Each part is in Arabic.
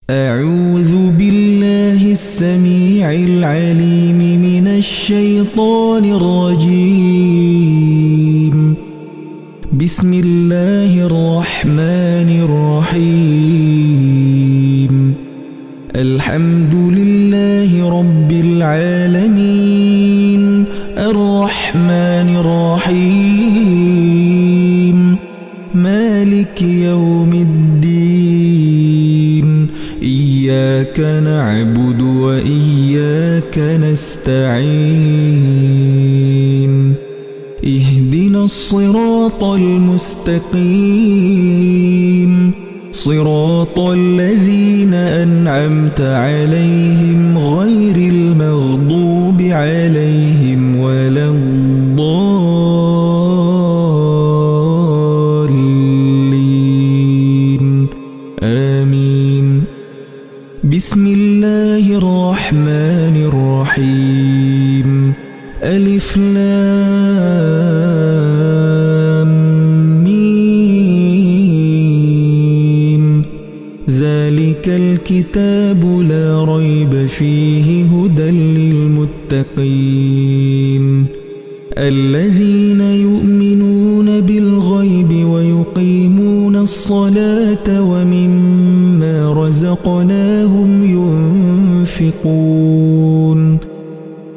أعوذ بالله السميع العليم من الشيطان الرجيم. بسم الله الرحمن الرحيم. الحمد لله رب العالمين الرحمن الرحيم مالك يوم الدين. إياك نعبد وإياك نستعين. اهدنا الصراط المستقيم صراط الذين أنعمت عليهم غير المغضوب عليهم ولا الضالين. آمين. بسم الله الرحمن الرحيم. ألف لام ميم. ذلك الكتاب لا ريب فيه هدى للمتقين الذين يؤمنون بالغيب ويقيمون الصلاة ومما رزقناهم ينفقون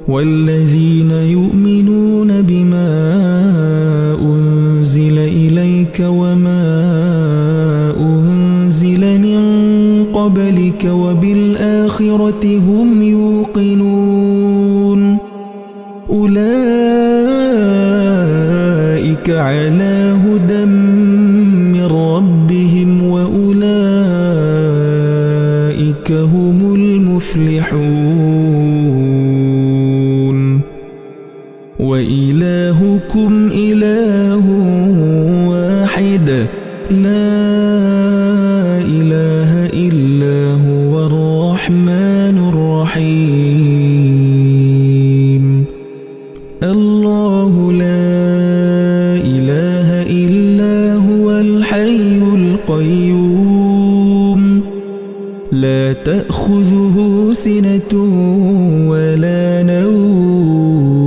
والذين يؤمنون بما أنزل إليك وما أنزل من قبلك وبالآخرة هم يوقنون أولئك على هدى من ربهم وأولئك هم المفلحون. وإلهكم إله واحد لا إله إلا هو الرحمن الرحيم. الله لا إله إلا هو الحي القيوم لا تأخذه سنة ولا نوم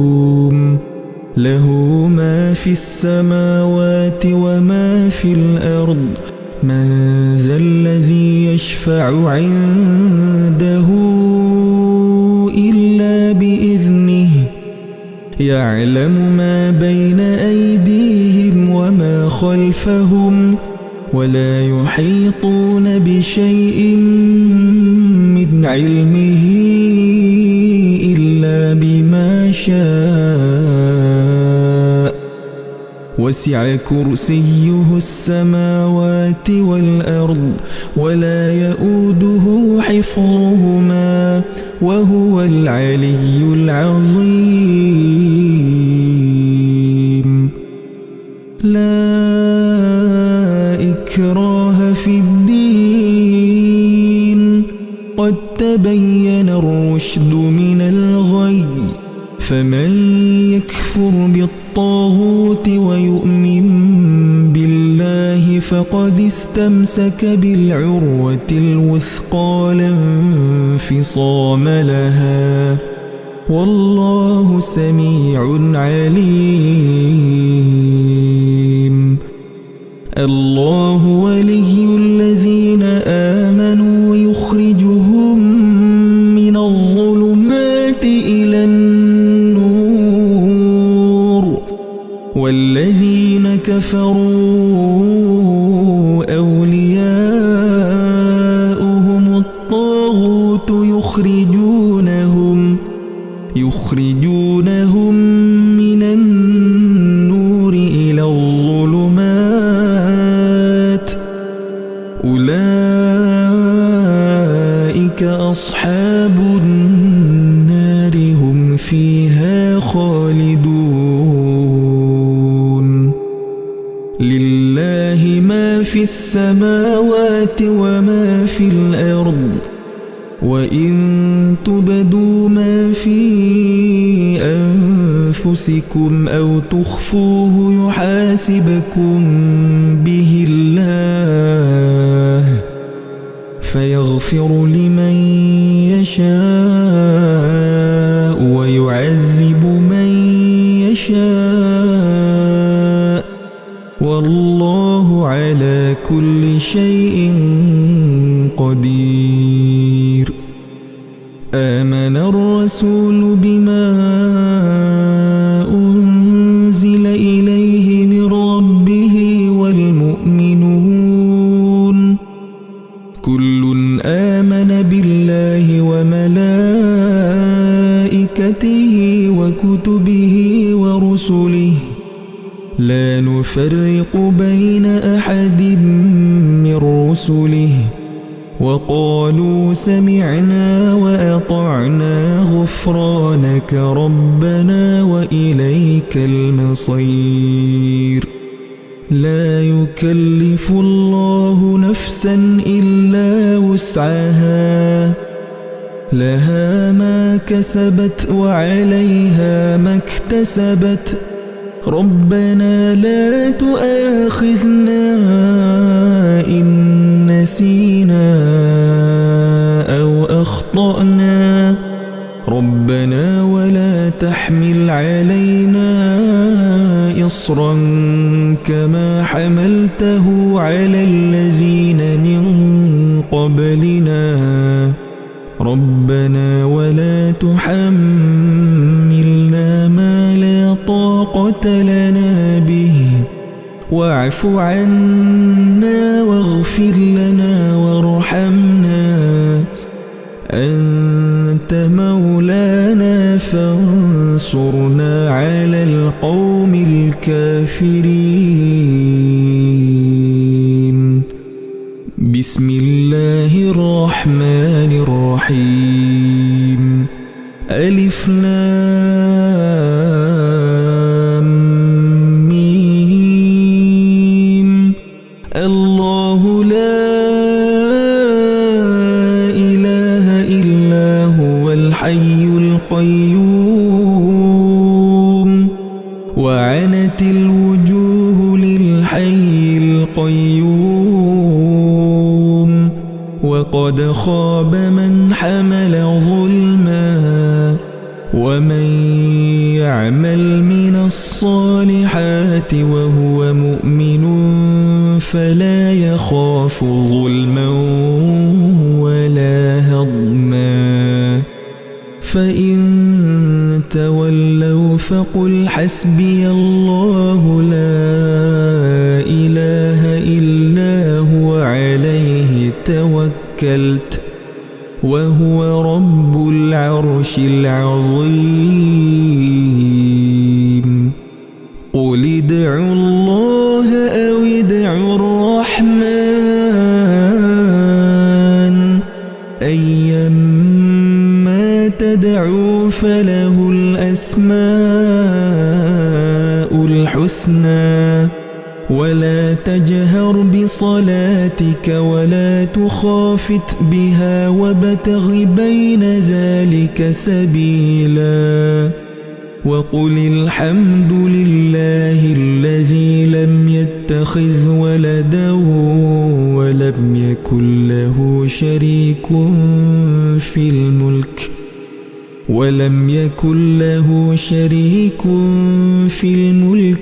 له ما في السماوات وما في الأرض. من ذا الذي يشفع عنده إلا بإذنه يعلم ما بين أيديهم وما خلفهم ولا يحيطون بشيء من علمه إلا بما شاء. وسع كرسيه السماوات والأرض ولا يؤوده حفظهما وهو العلي العظيم. لا إكراه في الدين قد تبين الرشد من الغي. فمن يكفر بالطاغوت ويؤمن بالله فقد استمسك بالعروة الوثقى لا انفصام لها والله سميع عليم. الله ولي الذين آمنوا يخرجهم من الظلمات إلى النور والذين كفروا أولياؤهم الطاغوت يخرجونهم من النور إلى الظلمات. أولئك أصحاب النار هم فيها خالدون. لله ما في السماوات وما في الأرض. وإن تبدوا ما في أنفسكم أو تخفوه يحاسبكم به الله فيغفر لمن يشاء ويعذب من يشاء والله على كل شيء قدير. آمن الرسول بما أنزل إليه من ربه والمؤمنون كل آمن بالله وملائكته وكتبه ورسله لا نفرق بين أحد من رسله وقالوا سمعنا وأطعنا غفرانك ربنا وإليك المصير. لا يكلف الله نفسا إلا وسعها لها ما كسبت وعليها ما اكتسبت ربنا لا تؤاخذنا إن نسينا أو أخطأنا ربنا ولا تحمل علينا إصرا كما حملته على الذين من قبلنا ربنا ولا تحملنا ما لا طاقة لنا به واعف عنا واغفر لنا وارحمنا أنت مولانا فانصرنا على القوم الكافرين. بسم الله الرحمن الرحيم. ألف لام ميم. الله لا إله إلا هو الحي القيوم وعنت الوجوه للحي القيوم وقد خاب من حمل ظلما ومن يعمل من الصالحات وهو مؤمن فلا يخاف ظلما ولا هضما. فإن تولوا فقل حسبي الله لا إله إلا هو عليه توكلت وهو رب العرش العظيم. قل ادعوا الله أو ادعوا الرحمن أيما تدعوا فله الأسماء الحسنى ولا تجهر بصلاتك ولا تخافت بها وابتغ بين ذلك سبيلا وقل الحمد لله الذي لم يتخذ ولدا ولم يكن له شريك في الملك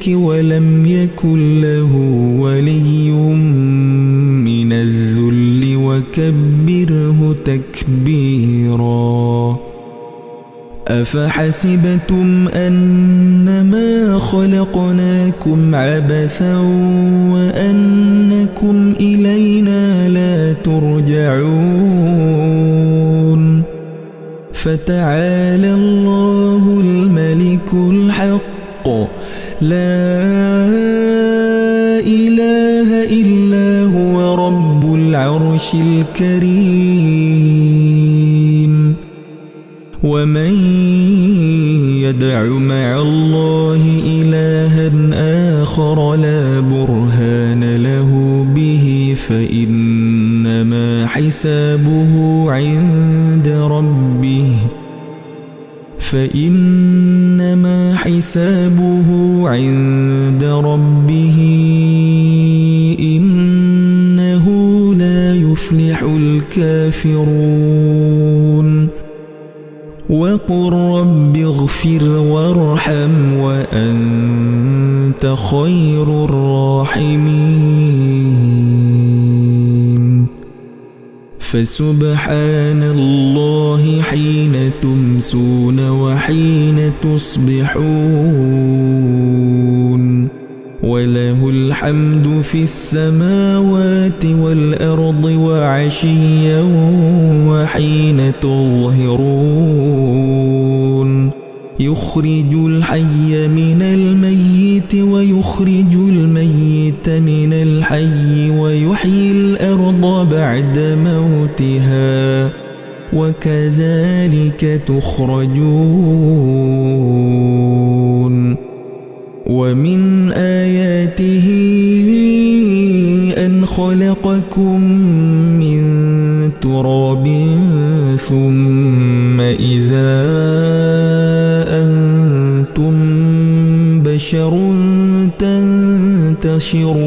ولم يكن له ولي من الذل وكبره تكبيرا. أفحسبتم أنما خلقناكم عبثا وأنكم إلينا لا ترجعون فتعالى الله الملك الحق لا إله إلا هو رب العرش الكريم. ومن يدع مع الله إلها آخر لا برهان له به فإنما حسابه عند ربه إنه لا يفلح يفلح الكافرون وقل رب اغفر وارحم وأنت خير الراحمين فسبحان الله حين تمسون وحين تصبحون وله الحمد في السماوات والأرض وعشيا وحين تظهرون يخرج الحي من الميت ويخرج الميت من الحي ويحيي الأرض بعد موتها وكذلك تخرجون ومن آياته أن خلقكم من تراب ثم إذا أنتم بشر تنتشرون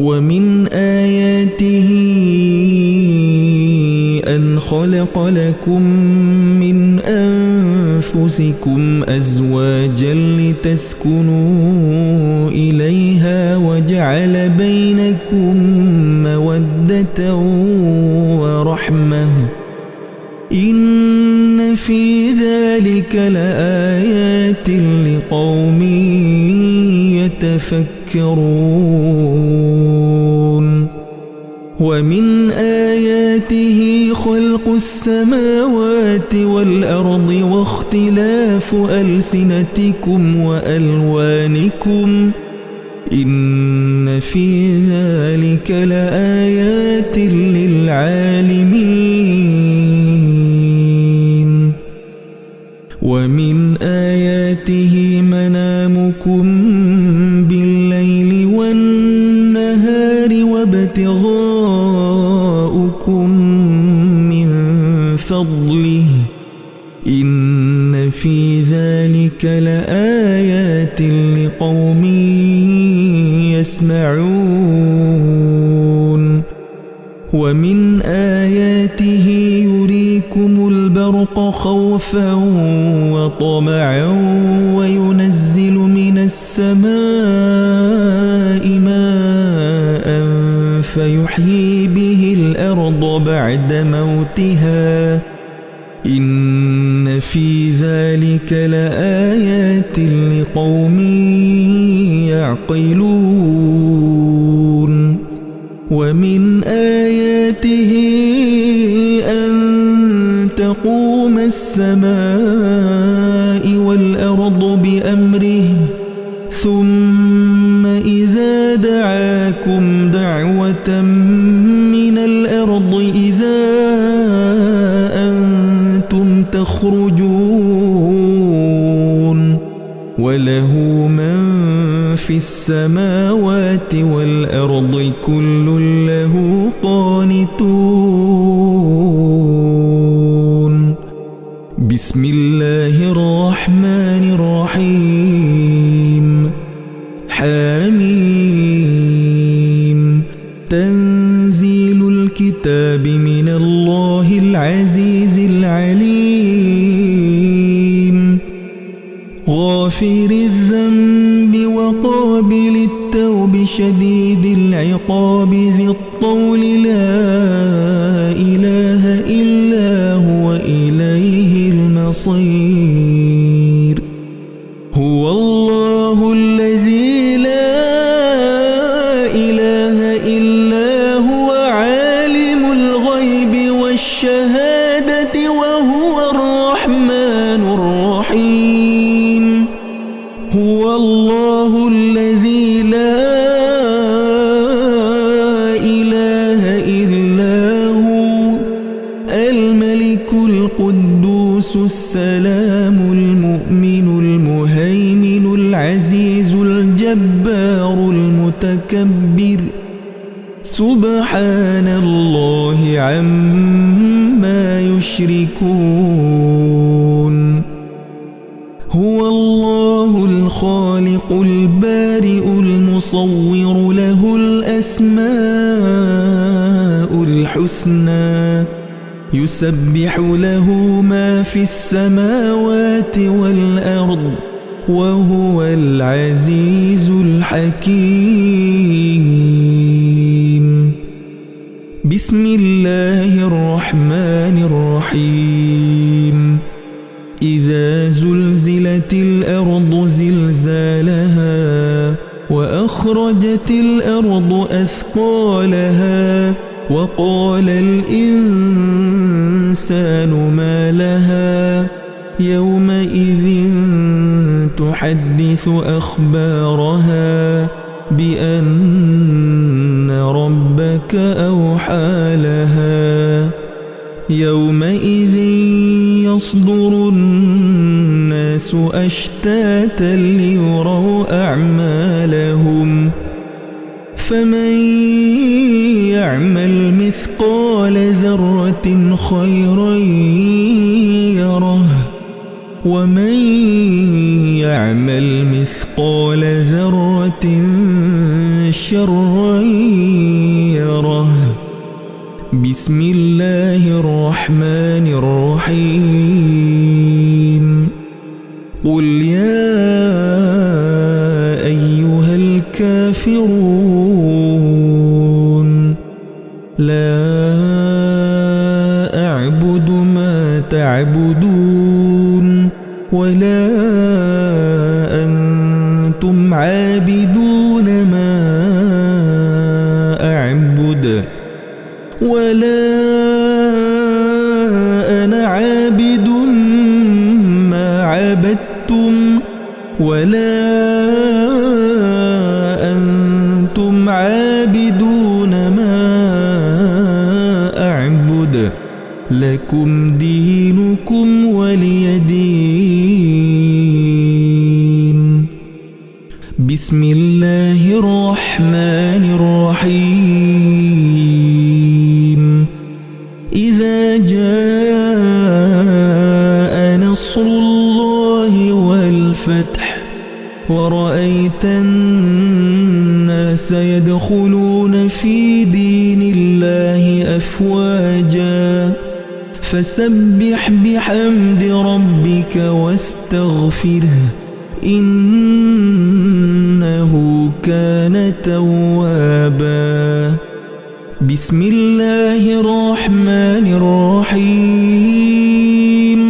ومن آياته أن خلق لكم من أنفسكم أزواجا لتسكنوا إليها وجعل بينكم مودة ورحمة إن في ذلك لآيات لقوم يتفكرون ومن آياته خلق السماوات والأرض واختلاف ألسنتكم وألوانكم إن في ذلك لآيات للعالمين ومن آياته منامكم بالليل والنهار وابتغاؤكم من فضله إن في ذلك لآيات لقوم يسمعون ومن آياته يريكم البرق خوفا وطمعا وينزل من السماء ماء فيحيي به الأرض بعد موتها إن في ذلك لآيات لقوم يعقلون ومن آياته أن تقوم السماء والأرض بأمره ثم إذا دعاكم دعوة من الأرض إذا أنتم تخرجون وله من في السماوات والأرض كل له قانتون بسم الله الرحمن الرحيم حميم تنزيل الكتاب من الله العزيز العليم غافر الذنب وقابل التوب شديد العقاب ذي الطول لا إله إلا هو إليه المصير هو الله الذي لا إله إلا هو عالم الغيب والشهادة وهو الرحمن الرحيم هو الله الذي لا إله إلا هو الملك القدوس السلام المؤمن المهيمن العزيز الجبار المتكبر سبحان الله عما يشركون هو الله الخالق البارئ المصور له الأسماء الحسنى يسبح له ما في السماوات والأرض وهو العزيز الحكيم. بسم الله الرحمن الرحيم. إذا زلزلت الأرض زلزالها وأخرجت الأرض أثقالها وقال الإنسان ما لها يومئذ تحدث أخبارها بأن ربك أوحى لها. يومئذ يصدر الناس أشتاتا ليروا أعمالهم فمن يعمل مثقال ذرة خيرا يره ومن يعمل مثقال ذرة شرا يره. بسم الله الرحمن الرحيم. قل يا أيها الكافرون لا أعبد ما تعبدون ولا أنتم عابدون ما أعبد ولا أنا عابد ما عبدتم ولا أنتم عابدون ما أعبد لكم دينكم ولي دين. بسم الله الرحمن الرحيم. إذا جاء نصر الله والفتح ورأيت الناس يدخلون في دين الله أفواجا فسبح بحمد ربك واستغفره إنه كان توابا. بسم الله الرحمن الرحيم.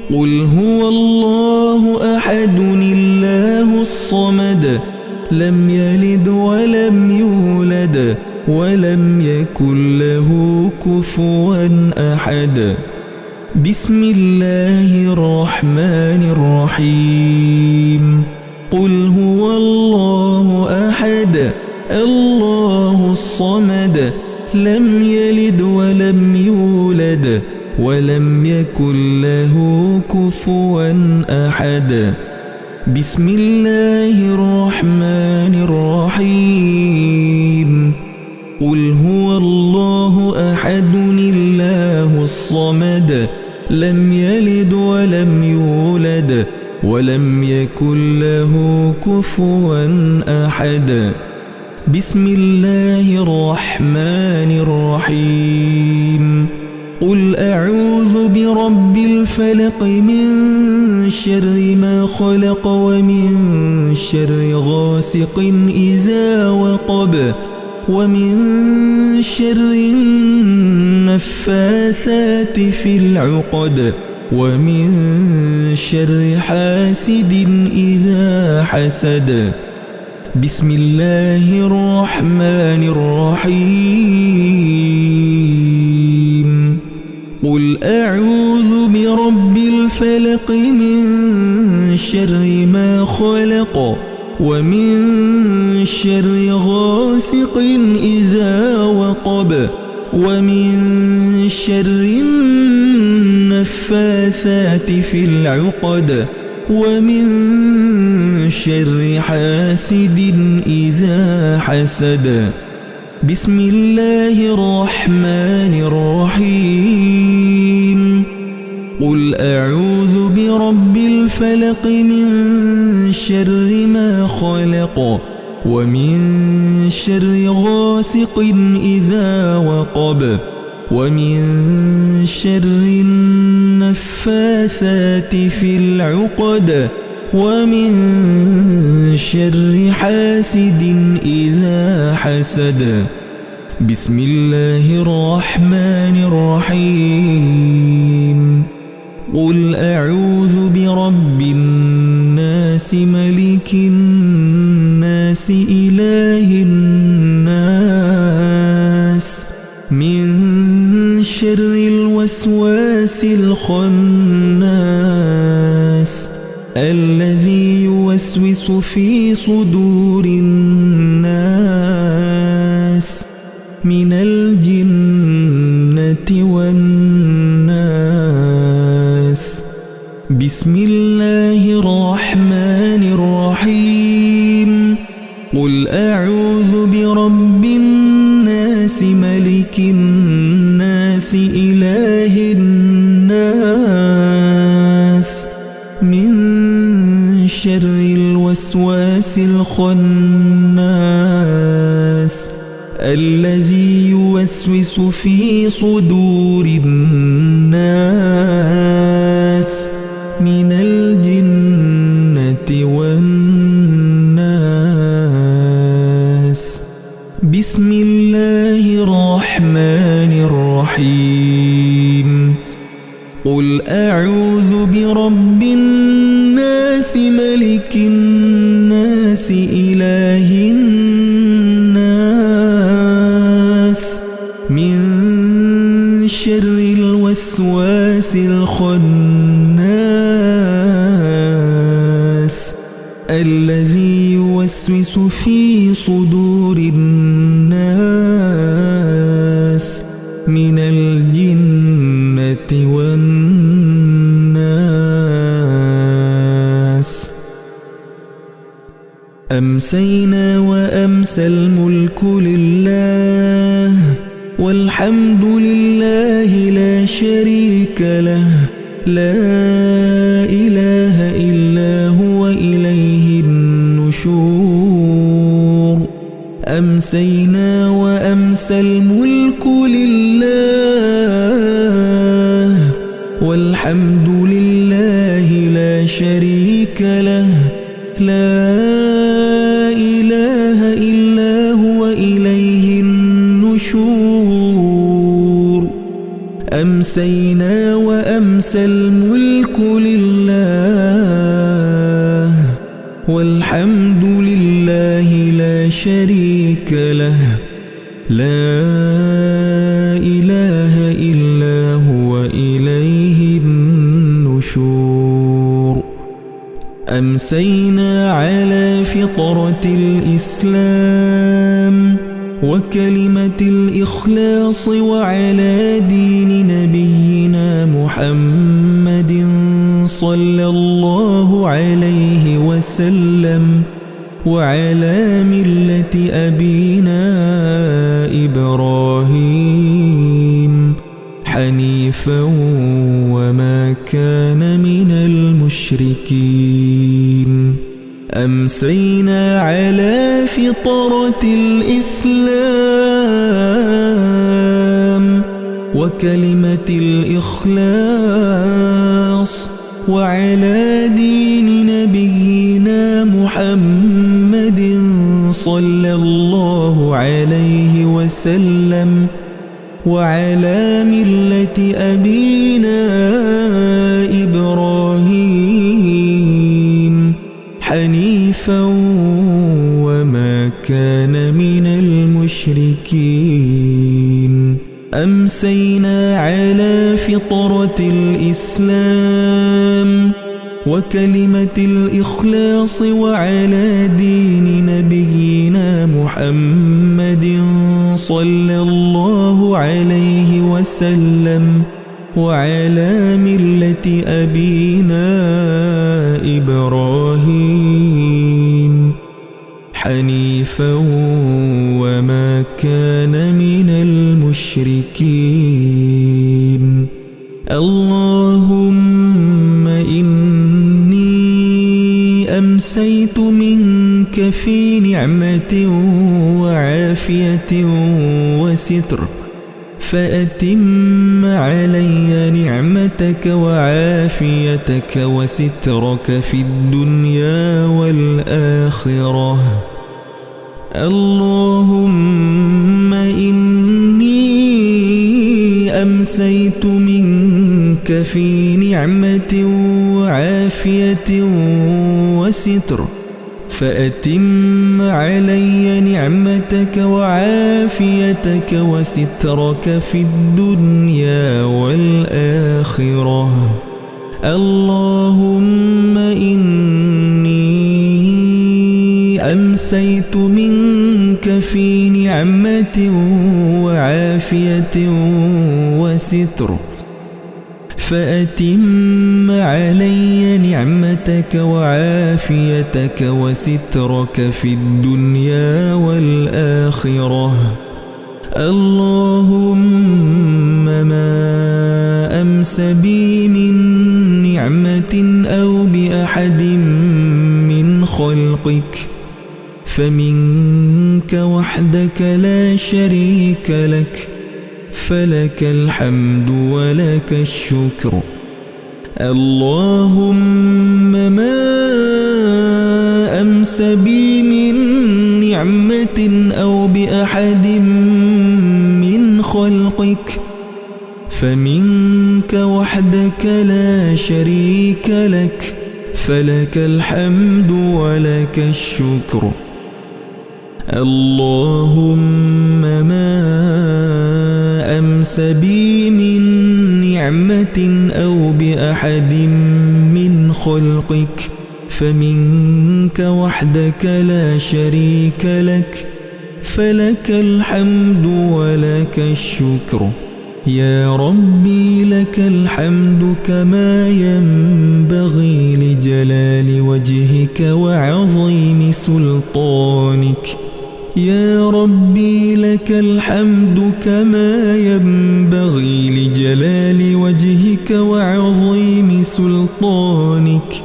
قل هو الله أحد الله الصمد لم يلد ولم يولد ولم يكن له كفوا أحد. بسم الله الرحمن الرحيم. قل هو الله أحد الله الصمد لم يلد ولم يولد ولم يكن له كفوا أحد. بسم الله الرحمن الرحيم. قل هو الله أحد الله الصمد لم يلد ولم يولد ولم يكن له كفوا أحد. بسم الله الرحمن الرحيم. قل أعوذ برب الفلق من شر ما خلق ومن شر غاسق إذا وقب ومن شر النفاثات في العقد ومن شر حاسد إذا حسد. بسم الله الرحمن الرحيم. قل أعوذ برب الفلق من شر ما خلق ومن شر غاسق إذا وقب ومن شر النفاثات في العقد ومن شر حاسد إذا حسد. بسم الله الرحمن الرحيم. قل أعوذ برب الفلق من شر ما خلق ومن شر غاسق إذا وقب ومن شر النفاثات في العقد ومن شر حاسد إذا حسد. بسم الله الرحمن الرحيم. قل أعوذ برب الناس ملك الناس إله الناس من شر الوسواس الخناس الذي يوسوس في صدور الناس من الجنة والناس. بسم الله الرحمن الرحيم. قل أعوذ برب الناس ملك الناس إله الناس من شر الوسواس الخناس الذي يوسوس في صدور الناس من الجنة والناس. بسم الله الرحمن الرحيم. قل أعوذ برب الناس ملك الناس إله الناس من شر الوسواس الخناس الذي يوسوس في صدور الناس من الجنة والناس. أمسينا وأمسى الملك لله والحمد لله لا شريك له لا إله إلا هو إليه النشور. أمسينا وأمسى الملك لله والحمد لله لا شريك له لا إله إلا هو إليه النشور. أمسينا وأمسى الملك لله والحمد لله لا شريك له لا إله إلا هو إليه النشور. أمسينا على فطرة الإسلام وكلمة الإخلاص وعلى دين نبينا محمد صلى الله عليه وسلم وعلى ملة أبينا إبراهيم حنيفا وما كان من المشركين. أمسينا على فطرة الإسلام وكلمة الإخلاص وعلى دين نبينا محمد صلى الله عليه وسلم وعلى ملة أبينا إبراهيم حنيفا وما كان من المشركين. أمسينا على فطرة الإسلام وكلمة الإخلاص وعلى دين نبينا محمد صلى الله عليه وسلم وعلى ملة أبينا إبراهيم حنيفا وما كان من المشركين. اللهم إني أمسيت منك في نعمة وعافية وستر، فأتم علي نعمتك وعافيتك وسترك في الدنيا والآخرة. اللهم إني أمسيت منك في نعمة وعافية وستر، فأتم علي نعمتك وعافيتك وسترك في الدنيا والآخرة. اللهم إني أمسيت منك في نعمة وعافية وستر، فأتم علي نعمتك وعافيتك وسترك في الدنيا والآخرة. اللهم ما أمس بي من نعمة أو بأحد من خلقك فمنك وحدك لا شريك لك، فلك الحمد ولك الشكر. اللهم ما أمس بي من نعمة أو بأحد من خلقك فمنك وحدك لا شريك لك، فلك الحمد ولك الشكر. اللهم ما أمس بي من نعمة أو بأحد من خلقك فمنك وحدك لا شريك لك، فلك الحمد ولك الشكر. يا ربي لك الحمد كما ينبغي لجلال وجهك وعظيم سلطانك. يا ربي لك الحمد كما ينبغي لجلال وجهك وعظيم سلطانك.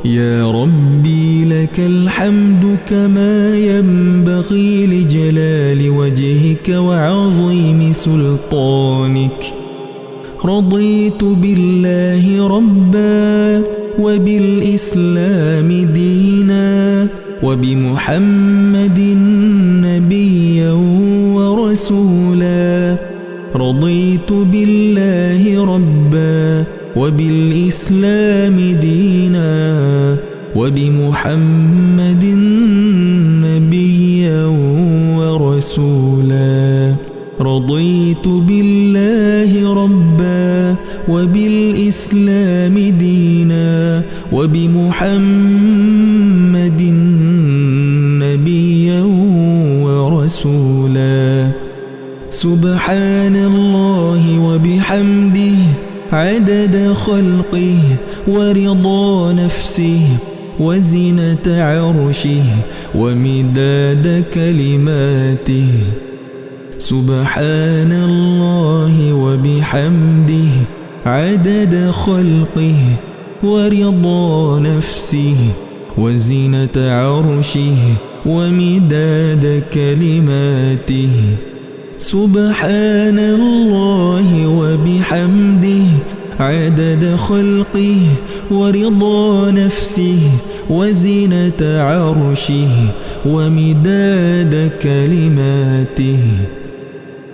يا ربي لك الحمد كما ينبغي لجلال وجهك وعظيم سلطانك. رضيت بالله ربا وبالإسلام دينا وبمحمد نبيا ورسولا. رضيت بالله ربا وبالإسلام دينا وبمحمد نبيا ورسولا. رضيت بالله ربا وبالإسلام دينا وبمحمد نبيا ورسولا. سبحان الله وبحمده عدد خلقه ورضا نفسه وزنة عرشه ومداد كلماته. سبحان الله وبحمده عدد خلقه ورضا نفسه وزنة عرشه ومداد كلماته. سبحان الله وبحمده عدد خلقه ورضا نفسه وزنة عرشه ومداد كلماته.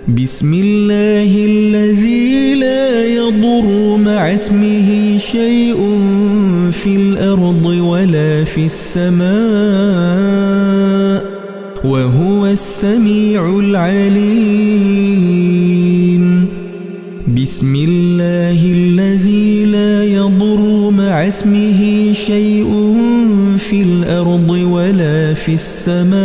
بسم الله الذي لا يضر مع اسمه شيء في الأرض ولا في السماء وهو السميع العليم. بسم الله الذي لا يضر مع اسمه شيء في الأرض ولا في السماء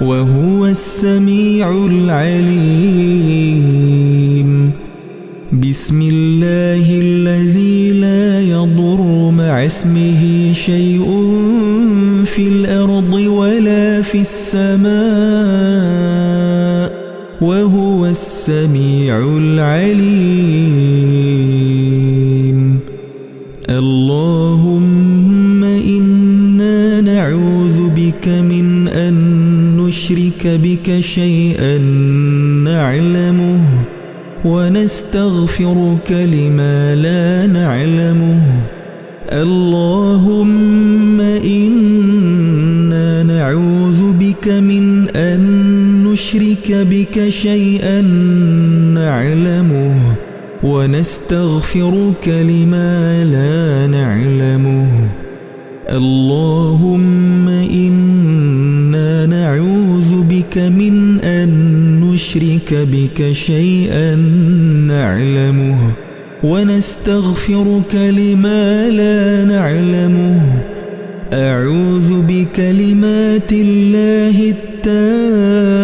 وهو السميع العليم. بسم الله الذي لا يضر مع اسمه شيء في الأرض ولا في السماء وهو السميع العليم. اللهم إنا نعوذ بك من نشرك بك شيئا نعلمه ونستغفرك لما لا نعلمه. اللهم إنا نعوذ بك من أن نشرك بك شيئا نعلمه ونستغفرك لما لا نعلمه. اللهم إنا نعوذ بك من أن نشرك بك شيئا نعلمه ونستغفرك لما لا نعلمه. أعوذ بكلمات الله التامات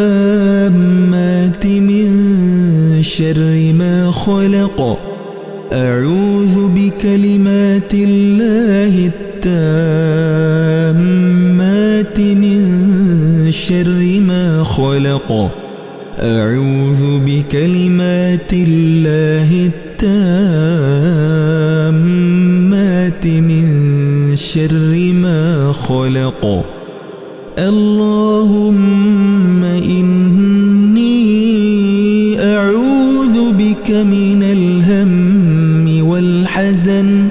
من شر ما خلق. أعوذ بكلمات الله التامات من شر ما خلق. أعوذ بكلمات الله التامات من شر ما خلق. اللهم إني أعوذ بك من الهم والحزن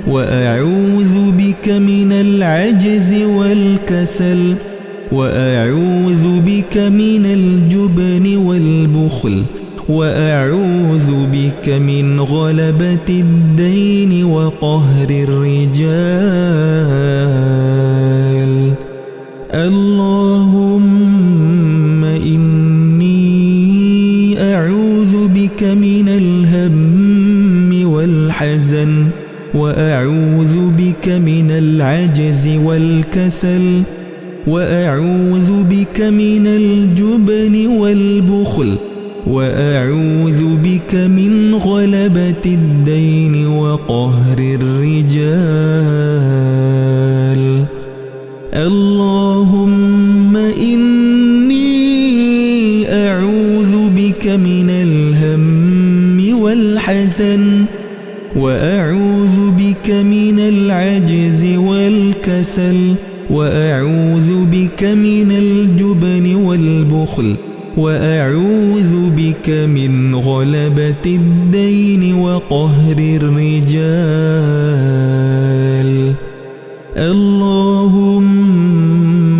وأعوذ بك من العجز والكسل وأعوذ بك من الجبن والبخل وأعوذ بك من غلبة الدين وقهر الرجال. اللهم إني أعوذ بك من الهم والحزن وأعوذ بك من العجز والكسل وأعوذ بك من الجبن والبخل وأعوذ بك من غلبة الدين وقهر الرجال. اللهم إني أعوذ بك من الهم والحزن وأعوذ بك من العجز والكسل وأعوذ بك من الجبن والبخل وأعوذ بك من غلبة الدين وقهر الرجال. اللهم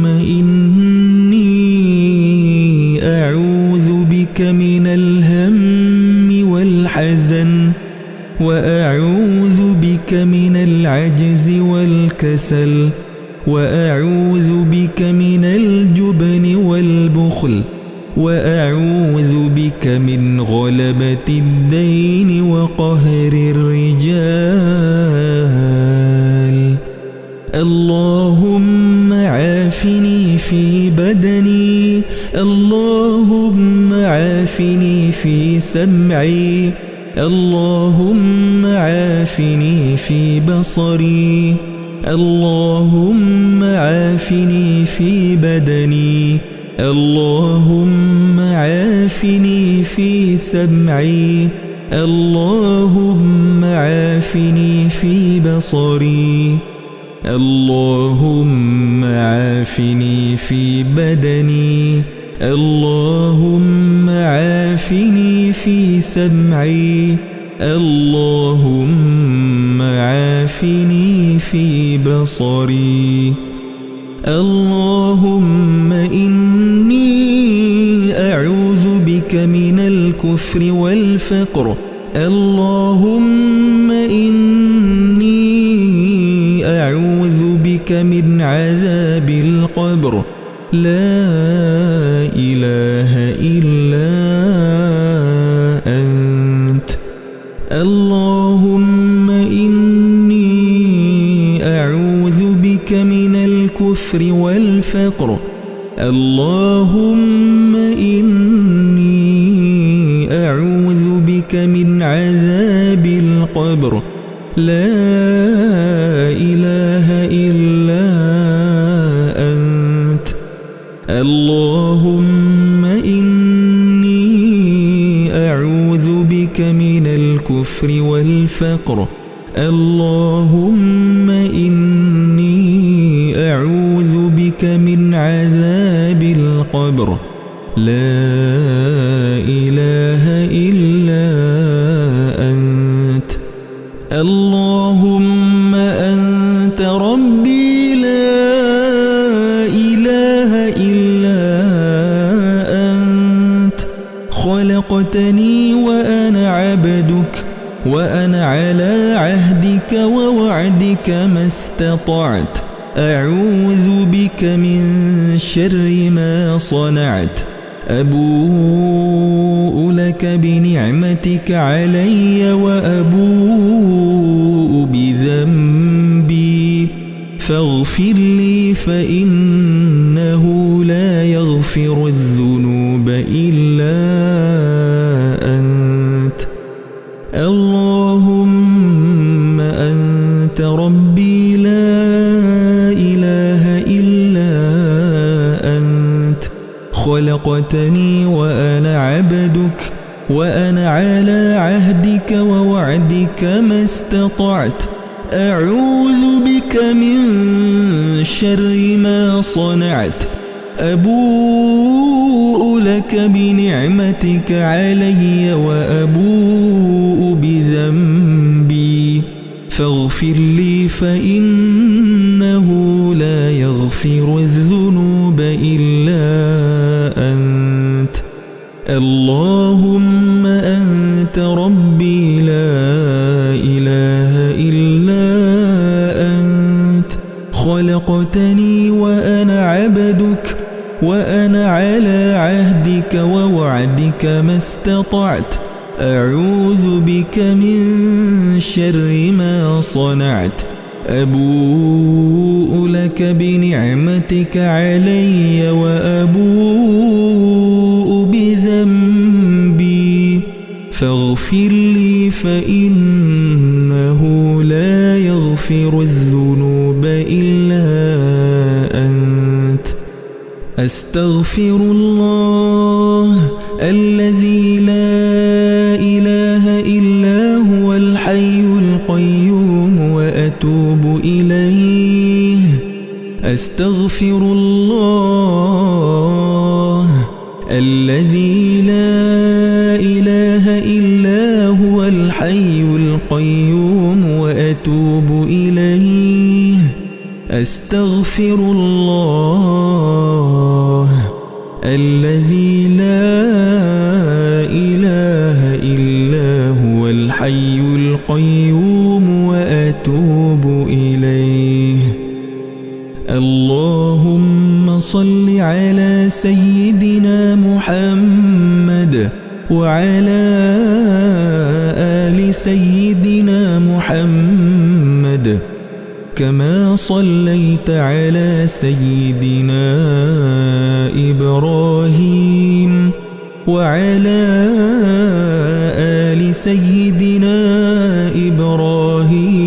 إني أعوذ بك من الهم والحزن وأعوذ بك من العجز والكسل وأعوذ بك من الجبن والبخل وأعوذ بك من غلبة الدين وقهر الرجال. اللهم عافني في بدني. اللهم عافني في سمعي. اللهم عافني في بصري. اللهم عافني في بدني. اللهم عافني في سمعي. اللهم عافني في بصري. اللهم عافني في بدني. اللهم عافني في سمعي. اللهم عافني في بصري. اللهم إني أعوذ بك من الكفر والفقر. اللهم إني أعوذ بك من عذاب القبر. لا إله إلا أنت. اللهم إني أعوذ بك من الكفر والفقر. اللهم إني أعوذ بك من عذاب القبر. لا إله إلا أنت. اللهم إني أعوذ بك من الكفر والفقر. اللهم إني أعوذ بك من عذاب عذاب القبر لا إله إلا أنت اللهم أنت ربي لا إله إلا أنت خلقتني وأنا عبدك وأنا على عهدك ووعدك ما استطعت أعوذ بك من شر ما صنعت أبوء لك بنعمتك علي وأبوء بذنبي فاغفر لي فإنه لا يغفر الذنوب إلا أنت اللهم أنت ربي لا إله إلا أنت خلقتني وأنا عبدك وأنا على عهدك ووعدك ما استطعت أعوذ بك من شر ما صنعت أبوء لك بنعمتك علي وأبوء بذنبي فاغفر لي فإنه لا يغفر الذنوب إلا أنت اللهم أنت ربي لا إله إلا أنت خلقتني وأنا عبدك وأنا على عهدك ووعدك ما استطعت أعوذ بك من شر ما صنعت أبوء لك بنعمتك علي وأبوء بذنبي فاغفر لي فإنه لا يغفر الذنوب إلا أنت أستغفر الله الذي لا إله إلا هو الحي القيوم وأتوب إليه أستغفر الله الذي لا إله إلا هو الحي القيوم وأتوب إليه أستغفر الله الذي لا إله إلا هو الحي القيوم وأتوب إليه اللهم صل على سيدنا محمد وعلى آل سيدنا محمد كما صليت على سيدنا إبراهيم وعلى آل سيدنا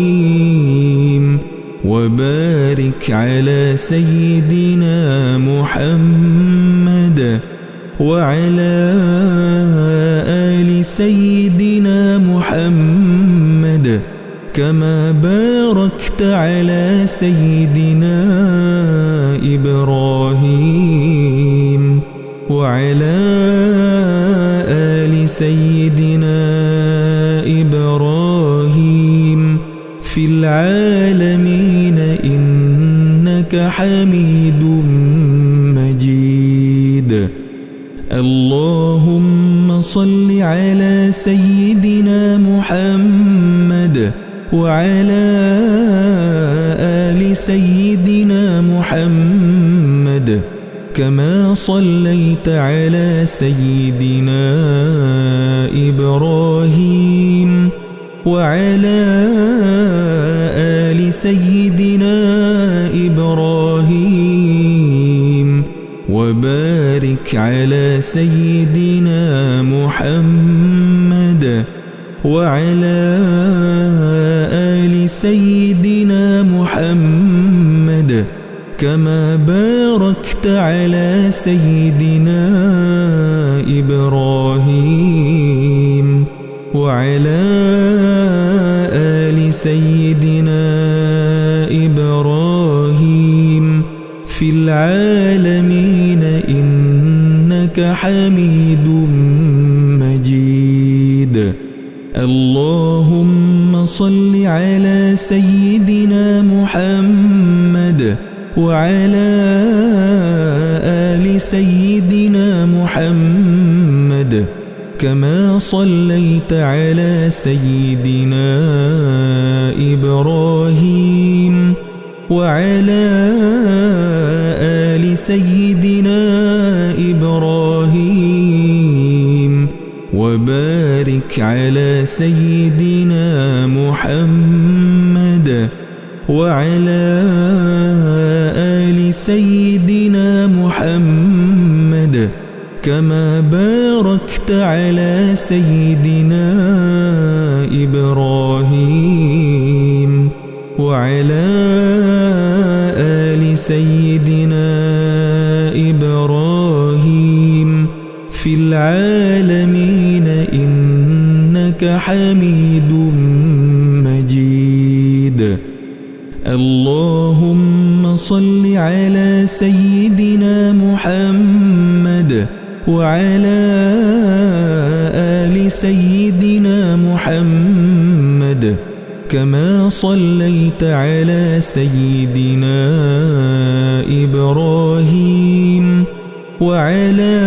إبراهيم وبارك على سيدنا محمد وعلى آل سيدنا محمد كما باركت على سيدنا إبراهيم وعلى آل سيدنا إبراهيم في العالمين إنك حميد مجيد اللهم صل على سيدنا محمد وعلى آل سيدنا محمد كما صليت على سيدنا إبراهيم وعلى آل سيدنا إبراهيم وبارك على سيدنا محمد وعلى آل سيدنا محمد كما باركت على سيدنا إبراهيم وعلى آل سيدنا إبراهيم في العالمين إنك حميد مجيد. اللهم صل على سيدنا محمد وعلى آل سيدنا محمد كما صليت على سيدنا إبراهيم وعلى آل سيدنا إبراهيم وبارك على سيدنا محمد وعلى آل سيدنا محمد كما باركت على سيدنا إبراهيم وعلى آل سيدنا إبراهيم في العالمين إنك حميد مجيد. اللهم صل على سيدنا محمد وعلى آل سيدنا محمد كما صليت على سيدنا إبراهيم وعلى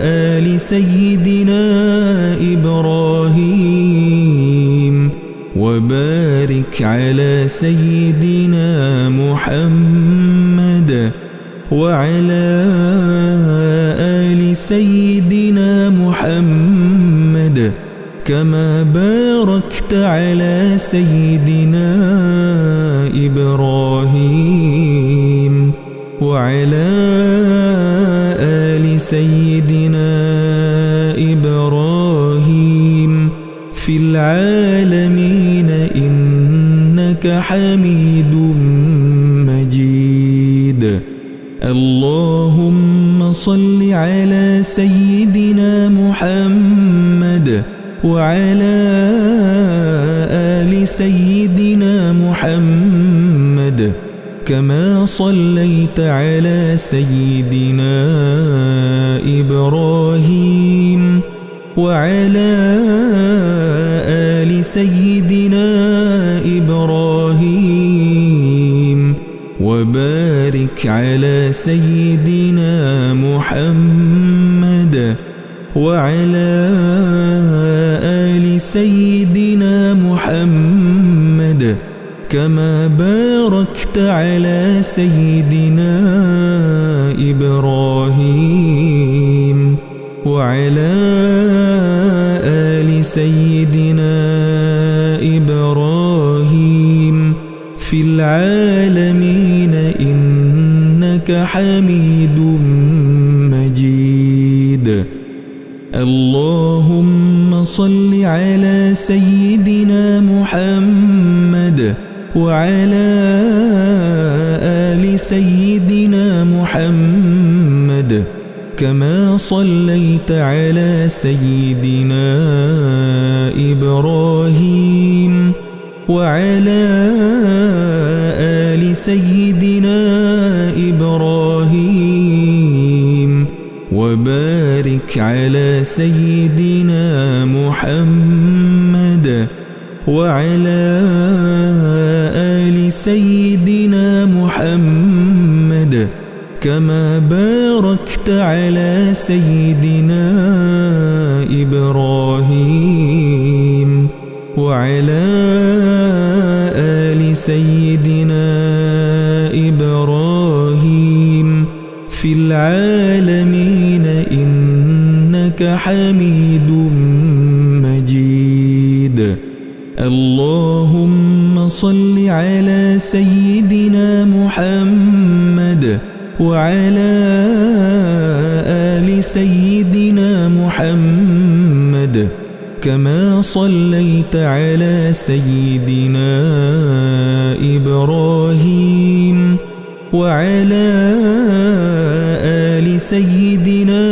آل سيدنا إبراهيم وبارك على سيدنا محمد وعلى آل سيدنا محمد كما باركت على سيدنا إبراهيم وعلى آل سيدنا إبراهيم في العالمين إنك حميد مجيد. اللهم صل على سيدنا محمد وعلى آل سيدنا محمد كما صليت على سيدنا إبراهيم وعلى آل سيدنا إبراهيم وبارك على سيدنا محمد وعلى آل سيدنا محمد كما باركت على سيدنا إبراهيم وعلى آل سيدنا إبراهيم في العالمين إنك حميد مجيد. اللهم صل على سيدنا محمد وعلى آل سيدنا محمد كما صليت على سيدنا إبراهيم وعلى آل سيدنا إبراهيم وبارك على سيدنا محمد وعلى آل سيدنا محمد كما باركت على سيدنا إبراهيم وعلى آل سيدنا إبراهيم في العالمين إنك حميد مجيد. اللهم صل على سيدنا محمد وعلى آل سيدنا محمد كما صليت على سيدنا إبراهيم وعلى آل سيدنا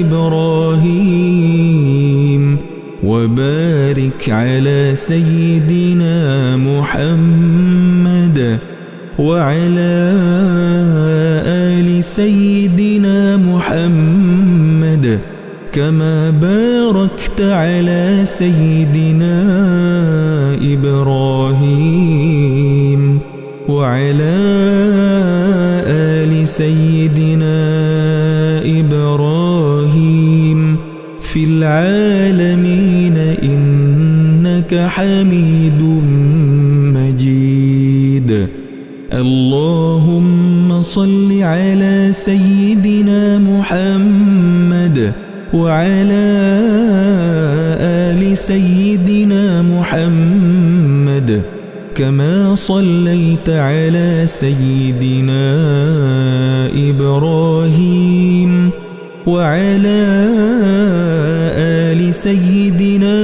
إبراهيم وبارك على سيدنا محمد وعلى آل سيدنا محمد كما باركت على سيدنا إبراهيم وعلى آل سيدنا إبراهيم في العالمين إنك حميد مجيد. اللهم صل على سيدنا محمد وعلى آل سيدنا محمد كما صليت على سيدنا إبراهيم وعلى آل سيدنا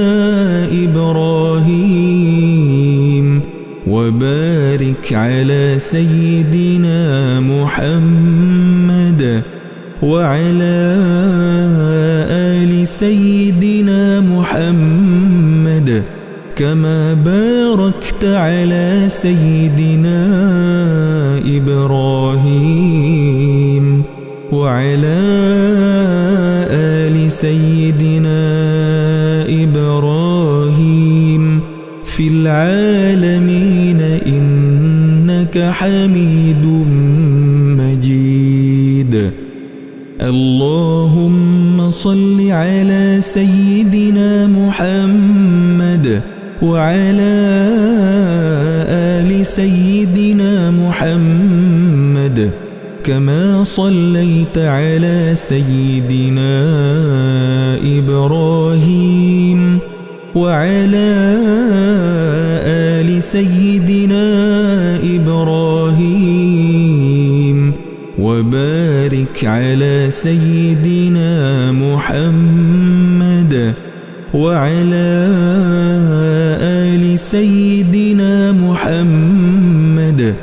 إبراهيم وبارك على سيدنا محمد وعلى آل سيدنا محمد كما باركت على سيدنا إبراهيم وعلى آل سيدنا إبراهيم في العالمين إنك حميد مجيد. اللهم صل على سيدنا محمد وعلى آل سيدنا محمد كما صليت على سيدنا إبراهيم وعلى آل سيدنا إبراهيم وبارك على سيدنا محمد وعلى آل سيدنا محمد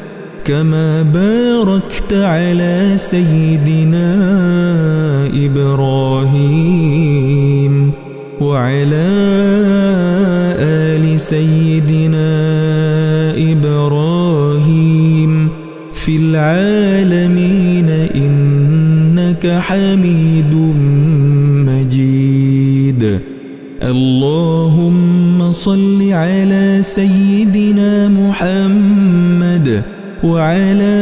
كما باركت على سيدنا إبراهيم وعلى آل سيدنا إبراهيم في العالمين إنك حميد مجيد. اللهم صل على سيدنا محمد وعلى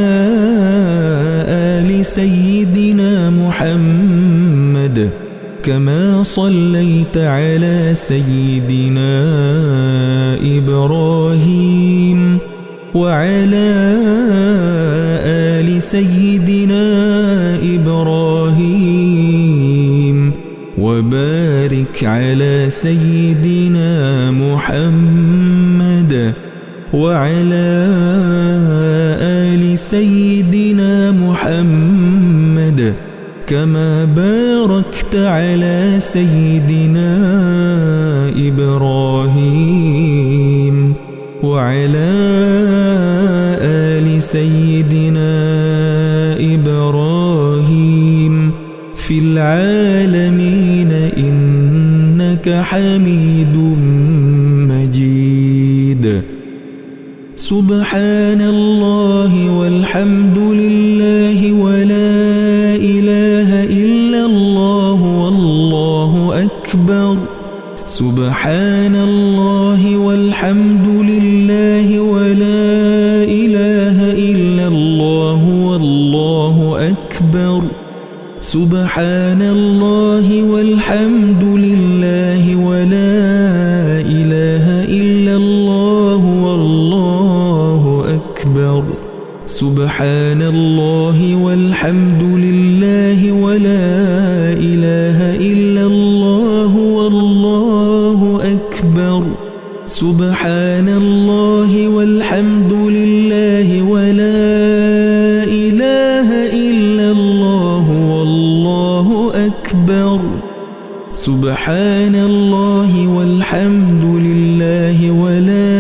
آل سيدنا محمد كما صليت على سيدنا إبراهيم وعلى آل سيدنا إبراهيم وبارك على سيدنا محمد وعلى آل سيدنا محمد كما باركت على سيدنا إبراهيم وعلى آل سيدنا إبراهيم في العالمين إنك حميد مجيد. سبحان الله والحمد لله ولا إله إلا الله والله أكبر. سبحان الله والحمد لله ولا إله إلا الله والله أكبر. سبحان الله والحمد لله ولا إله إلا الله والله أكبر. سبحان الله والحمد لله ولا إله إلا الله والله أكبر. سبحان الله والحمد لله ولا إله إلا الله والله أكبر. سبحان الله والحمد لله ولا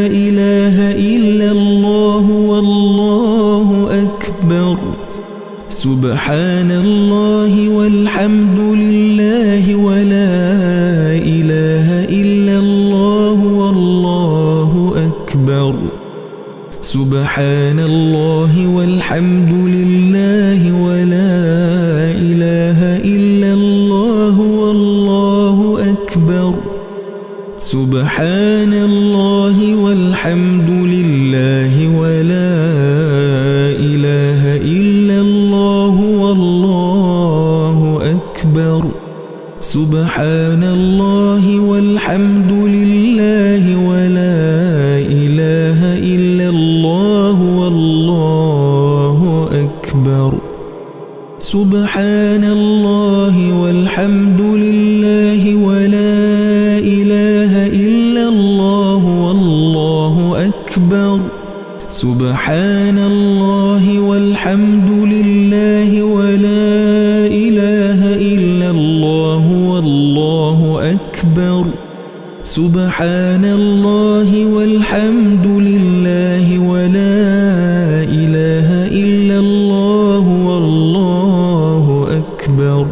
إله إلا الله والله أكبر. سبحان الله والحمد لله ولا إله إلا الله والله أكبر. سبحان الله والحمد لله ولا إله إلا الله والله أكبر سبحان الله والحمد لله ولا إله إلا الله والله أكبر سبحان الله والحمد لله ولا إله إلا الله والله أكبر سبحان الله والحمد لله ولا إله إلا الله والله أكبر سبحان الله والحمد لله ولا إله إلا الله والله أكبر سبحان الله والحمد لله ولا إله إلا الله والله أكبر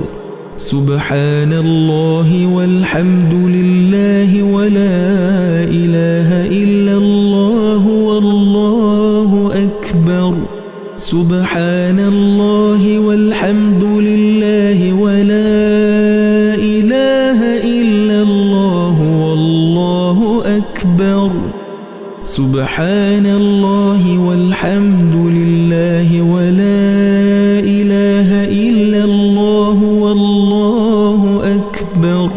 سبحان الله والحمد لله ولا إله إلا الله والله أكبر سبحان الله والحمد لله ولا إله إلا الله والله أكبر سبحان الله والحمد لله ولا إله إلا الله والله أكبر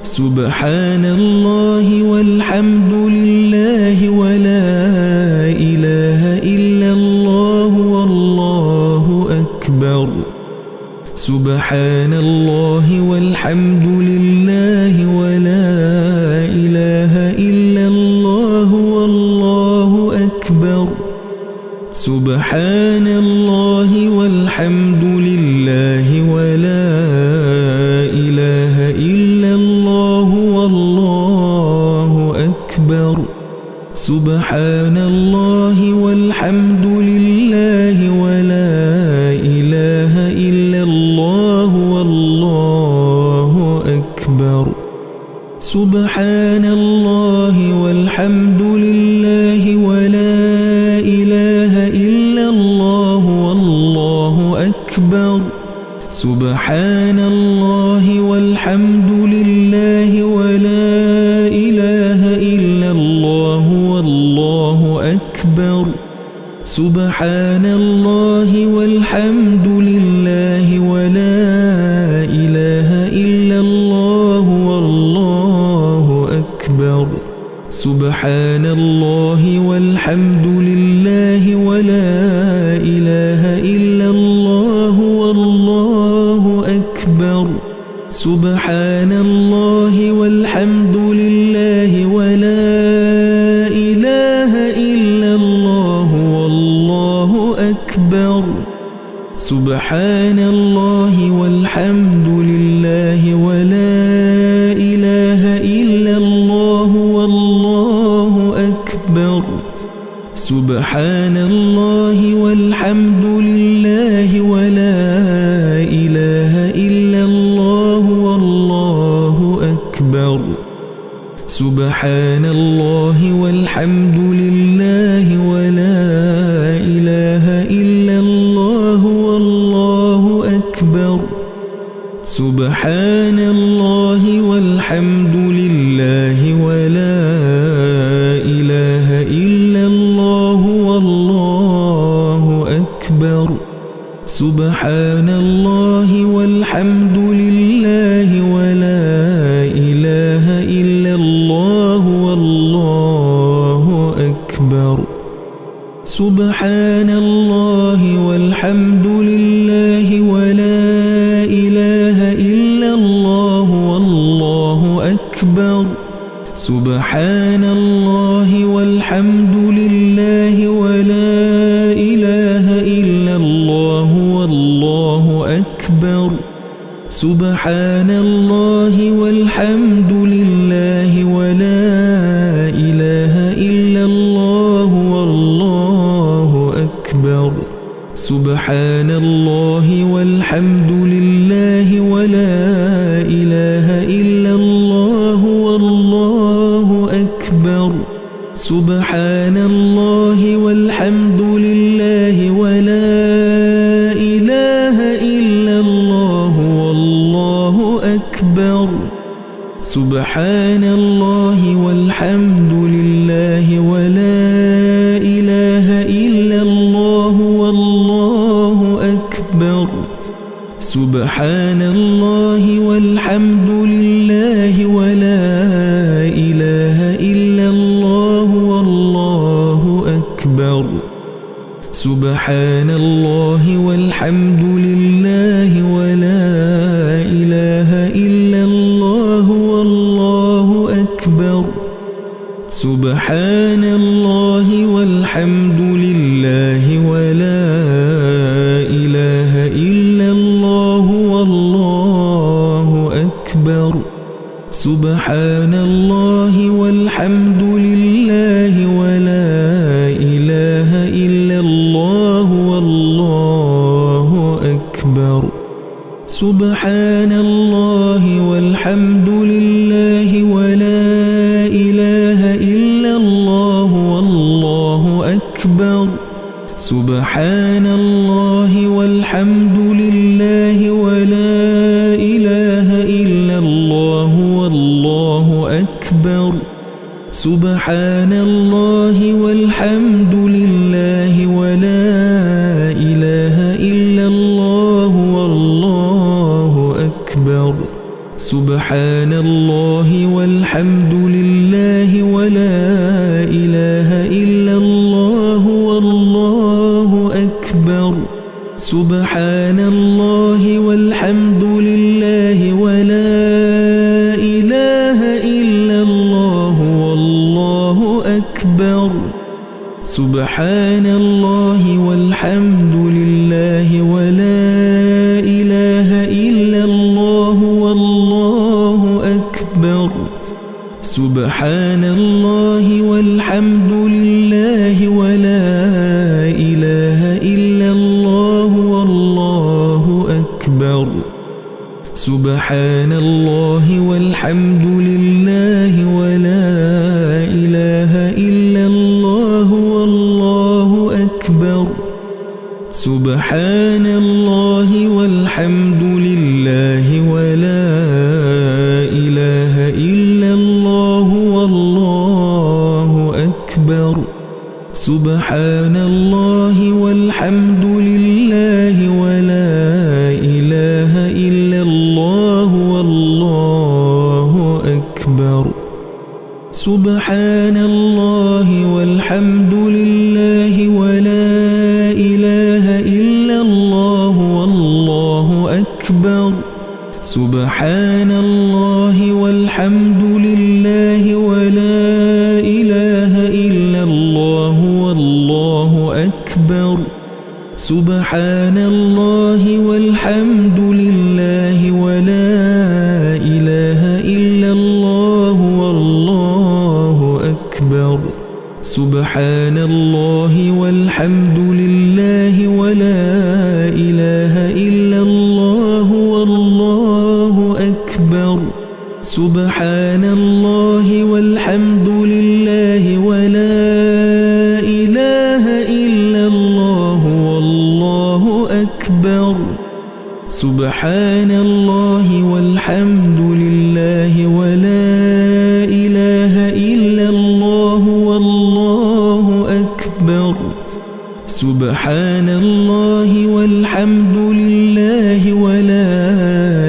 سبحان الله والحمد لله ولا إله إلا الله والله أكبر سبحان الله والحمد لله ولا إله إلا الله والله أكبر سبحان الله والحمد لله ولا إله إلا الله والله أكبر سبحان الله والحمد لله ولا إله إلا الله والله أكبر سبحان الله والحمد لله ولا إله إلا الله والله أكبر سبحان الله والحمد لله ولا إله إلا الله والله أكبر سبحان الله والحمد لله ولا إله إلا الله والله أكبر سبحان الله والحمد لله ولا إله إلا الله والله أكبر سبحان الله والحمد لله ولا إله إلا الله والله أكبر سبحان الله والحمد لله ولا إله إلا الله والله أكبر سبحان الله والحمد لله ولا إله إلا الله والله أكبر سبحان الله والحمد لله ولا إله إلا الله والله أكبر سبحان الله والحمد لله ولا إله إلا الله والله أكبر سبحان الله والحمد لله ولا إله إلا الله والله أكبر سبحان الله والحمد لله ولا إله إلا الله والله أكبر سبحان الله والحمد لله ولا إله إلا الله والله أكبر سبحان الله والحمد لله ولا إله إلا الله والله أكبر سبحان الله والحمد لله ولا إله إلا الله والله أكبر سبحان الله والحمد لله ولا إله إلا الله والله أكبر سبحان الله والحمد لله ولا إله إلا الله والله أكبر سبحان الله والحمد لله ولا إله إلا الله والله أكبر سبحان الله والحمد لله ولا إله إلا الله والله أكبر سبحان الله والحمد لله ولا إله إلا الله والله أكبر سبحان الله والحمد لله ولا إله إلا الله والله أكبر سبحان الله والحمد لله ولا إله إلا الله والله أكبر سبحان الله والحمد لله ولا إله إلا الله والله أكبر سبحان الله والحمد لله ولا إله إلا الله والله أكبر سبحان الله والحمد لله ولا إله إلا الله والله أكبر سبحان الله والحمد لله ولا إله إلا الله والله أكبر سبحان الله والحمد لله ولا إله إلا الله والله أكبر سبحان الله والحمد لله ولا إله إلا الله والله أكبر سبحان الله والحمد لله ولا إله إلا الله والله أكبر سبحان الله والحمد لله ولا إله إلا الله والله أكبر سبحان الله والحمد لله ولا إله إلا الله والله أكبر سبحان الله والحمد لله ولا إله إلا الله والله أكبر سبحان الله والحمد لله ولا إله إلا الله والله أكبر سبحان الله والحمد لله ولا إله إلا الله والله أكبر سبحان الله والحمد لله ولا إله إلا الله والله أكبر سبحان الله والحمد لله ولا إله إلا الله والله أكبر سبحان الله والحمد لله ولا إله إلا الله والله أكبر سبحان الله والحمد لله ولا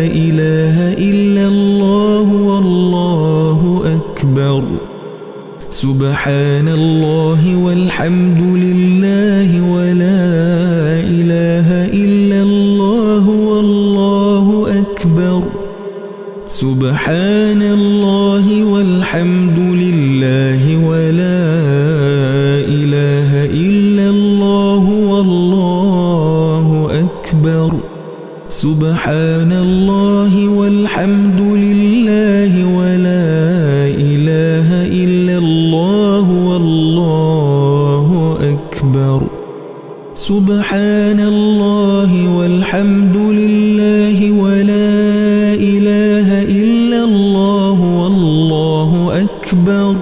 إله إلا الله والله أكبر سبحان الله والحمد لله ولا إله إلا الله والله أكبر سبحان الله والحمد لله ولا إله إلا الله والله أكبر سبحان الله والحمد لله ولا إله إلا الله والله أكبر سبحان الله والحمد لله ولا إله إلا الله والله أكبر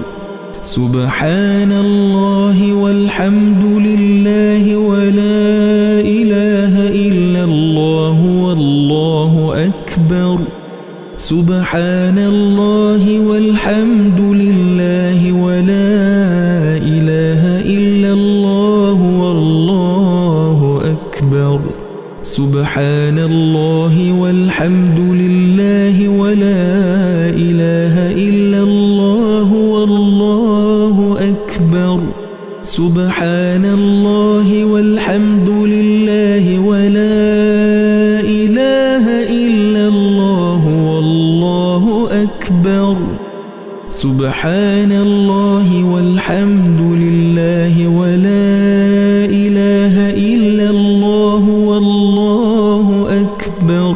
سبحان الله والحمد لله ولا إله إلا الله والله أكبر سبحان الله والحمد لله ولا إله إلا الله والله أكبر سبحان الله والحمد لله ولا إله إلا الله والله أكبر سبحان الله والحمد لله ولا إله إلا الله والله أكبر سبحان الله والحمد لله ولا إله إلا الله والله أكبر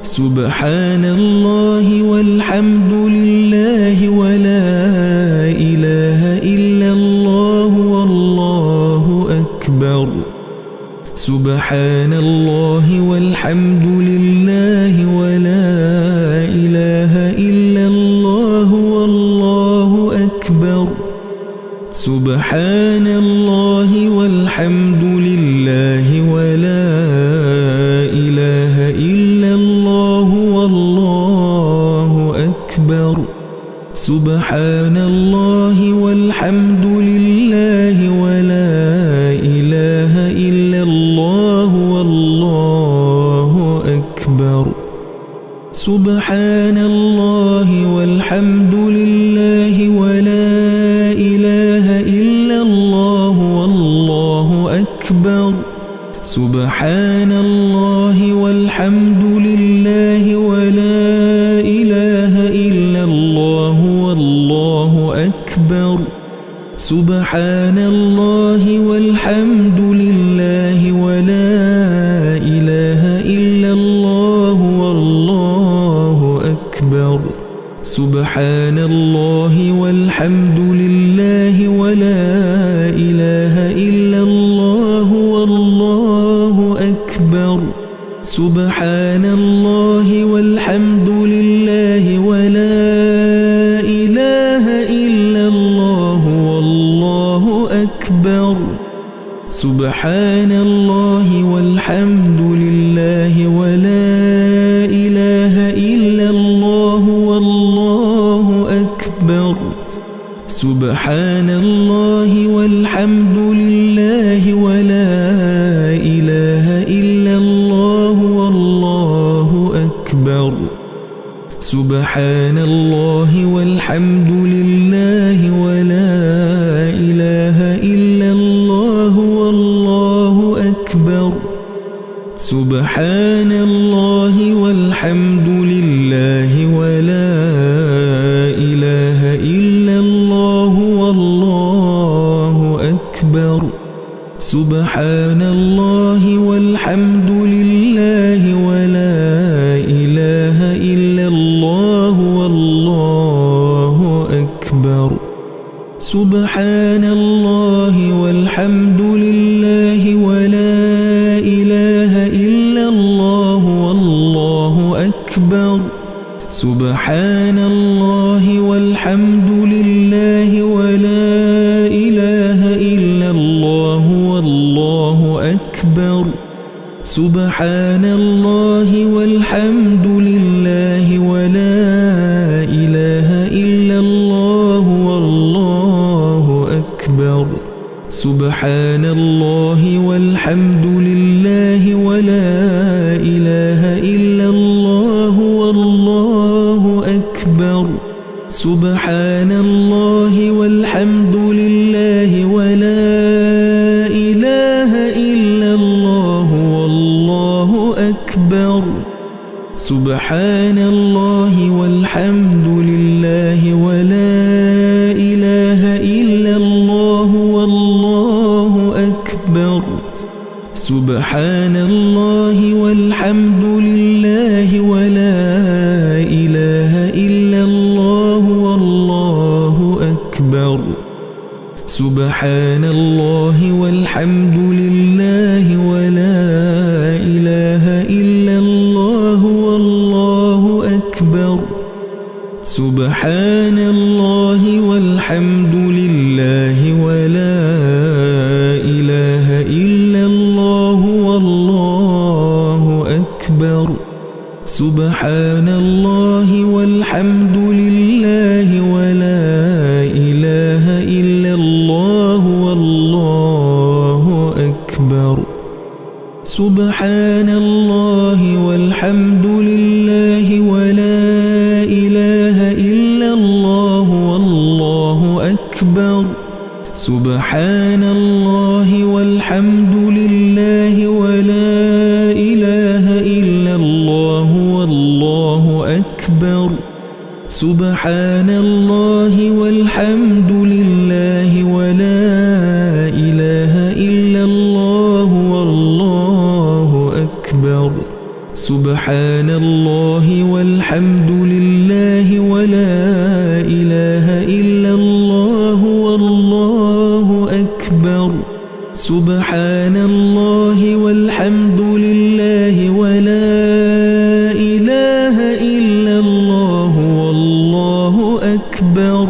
سبحان الله والحمد لله ولا إله إلا الله والله أكبر سبحان الله والحمد لله ولا إله إلا الله والله أكبر سبحان الله والحمد لله ولا إله إلا الله والله أكبر سبحان الله والحمد لله ولا إله إلا الله والله أكبر سبحان الله والحمد لله ولا إله إلا الله والله أكبر سبحان الله والحمد لله ولا إله إلا الله والله أكبر سبحان الله والحمد لله ولا إله إلا الله والله أكبر سبحان الله والحمد لله ولا إله إلا الله والله أكبر سبحان الله والحمد لله ولا إله إلا الله والله أكبر سبحان الله والحمد لله ولا إله إلا الله والله أكبر سبحان الله والحمد لله ولا إله إلا الله والله أكبر سبحان الله والحمد لله ولا إله إلا الله والله أكبر سبحان الله والحمد لله ولا إله إلا الله والله أكبر سبحان الله والحمد لله ولا إله إلا الله والله أكبر سبحان الله والحمد لله ولا إله إلا الله والله أكبر سبحان الله والحمد لله ولا إله إلا الله والله أكبر سبحان الله والحمد لله ولا إله إلا الله والله أكبر سبحان الله والحمد لله ولا إله إلا الله والله أكبر سبحان الله والحمد لله ولا إله إلا الله والله أكبر سبحان الله والحمد لله ولا إله إلا الله والله أكبر سبحان الله والحمد لله ولا إله إلا الله والله أكبر سبحان الله والحمد لله ولا إله إلا الله والله أكبر سبحان الله والحمد لله ولا إله إلا الله والله أكبر سبحان الله والحمد لله ولا إله إلا الله والله أكبر سبحان الله والحمد لله ولا إله إلا الله والله أكبر سبحان الله والحمد لله ولا إله إلا الله والله أكبر سبحان الله والحمد لله ولا إله إلا الله والله أكبر سبحان الله والحمد لله ولا إله إلا الله والله أكبر سبحان الله والحمد لله ولا إله إلا الله والله أكبر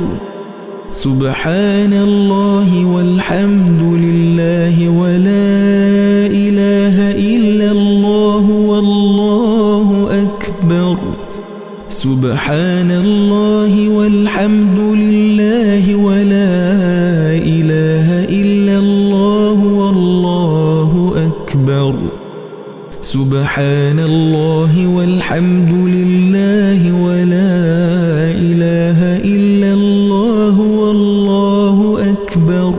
سبحان الله والحمد لله ولا إله إلا الله والله أكبر سبحان الله والحمد لله ولا إله إلا الله والله أكبر سبحان الله والحمد لله ولا إله إلا الله والله أكبر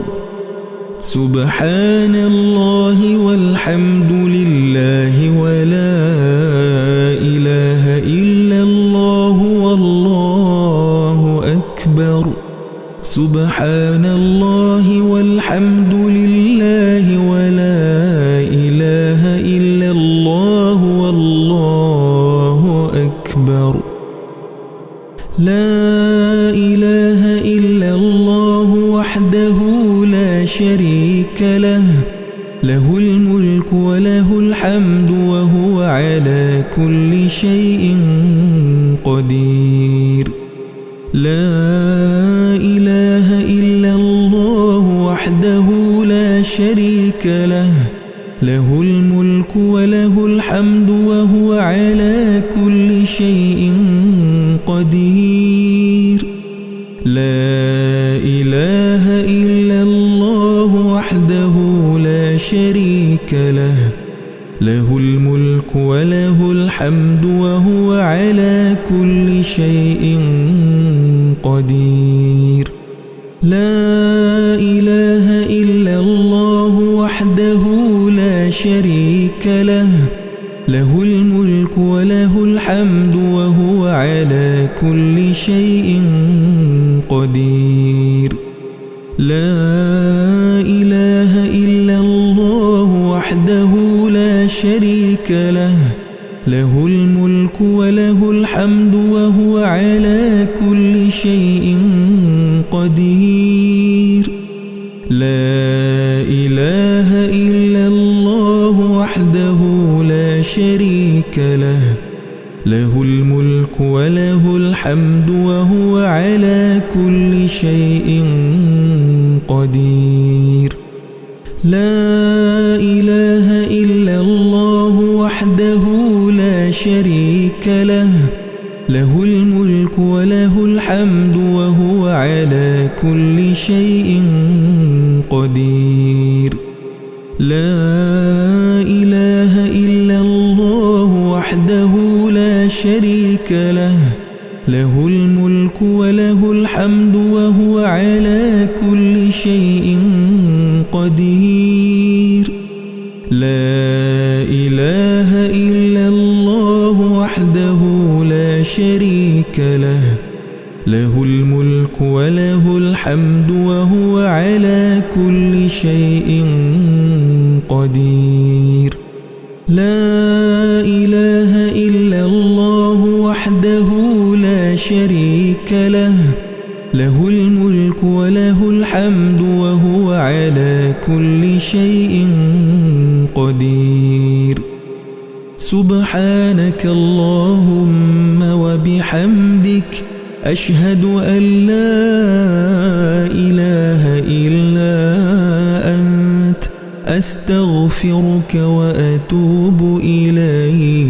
سبحان الله والحمد لله ولا إله إلا الله والله أكبر سبحان الله والحمد لله ولا إله إلا الله والله أكبر لا إله إلا الله وحده لا شريك له له الملك وله الحمد وهو على كل شيء قدير لا إله إلا الله وحده لا شريك له له الملك وله الحمد وهو على كل شيء قدير لا إله إلا الله وحده لا شريك له له الملك وله الحمد وهو على كل شيء قدير لا إله إلا الله وحده لا شريك له له الملك وله الحمد وهو على كل شيء قدير لا إله إلا الله وحده لا شريك له له الملك وله الحمد وهو على كل شيء قدير لا إله إلا الله وحده لا شريك له له الملك وله الحمد وهو على كل شيء قدير لا إله إلا الله وحده لا شريك له له الملك وله الحمد وهو على كل شيء قدير لا إله إلا الله وحده لا شريك له له الملك وله الحمد وهو على كل شيء قدير لا إله إلا الله وحده لا شريك له له الملك وله الحمد وهو على كل شيء قدير لا إله إلا الله وحده لا شريك له له الملك وله الحمد وهو على كل شيء قدير سبحانك اللهم وبحمدك أشهد أن لا إله إلا أنت أستغفرك وأتوب إليك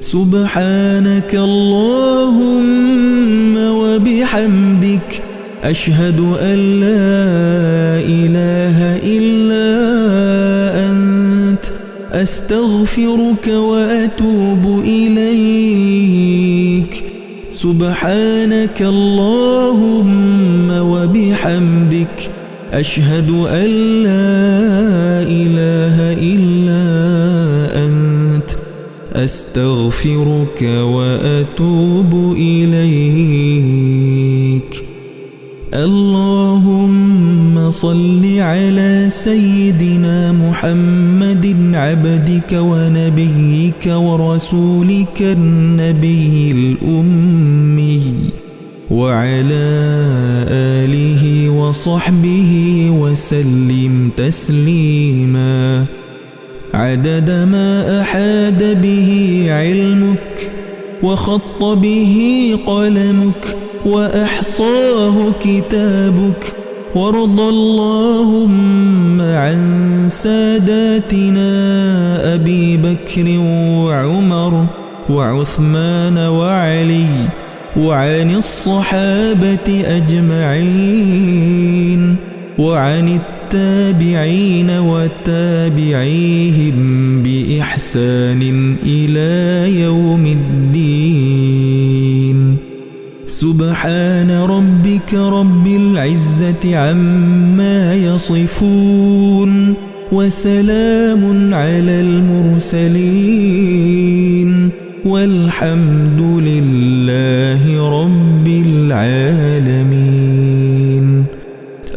سبحانك اللهم وبحمدك أشهد أن لا إله إلا أنت أستغفرك وأتوب إليك سبحانك اللهم وبحمدك أشهد أن لا إله إلا أنت أستغفرك وأتوب إليك. اللهم صل على سيدنا محمد عبدك ونبيك ورسولك النبي الأمي وعلى آله وصحبه وسلم تسليما عدد ما أحاد به علمك وخط به قلمك وأحصاه كتابك. وارض اللهم عن ساداتنا أبي بكر وعمر وعثمان وعلي وعن الصحابة أجمعين وعن التابعين وتابعيهم بإحسان إلى يوم الدين. سبحان ربك رب العزة عما يصفون وسلام على المرسلين والحمد لله رب العالمين.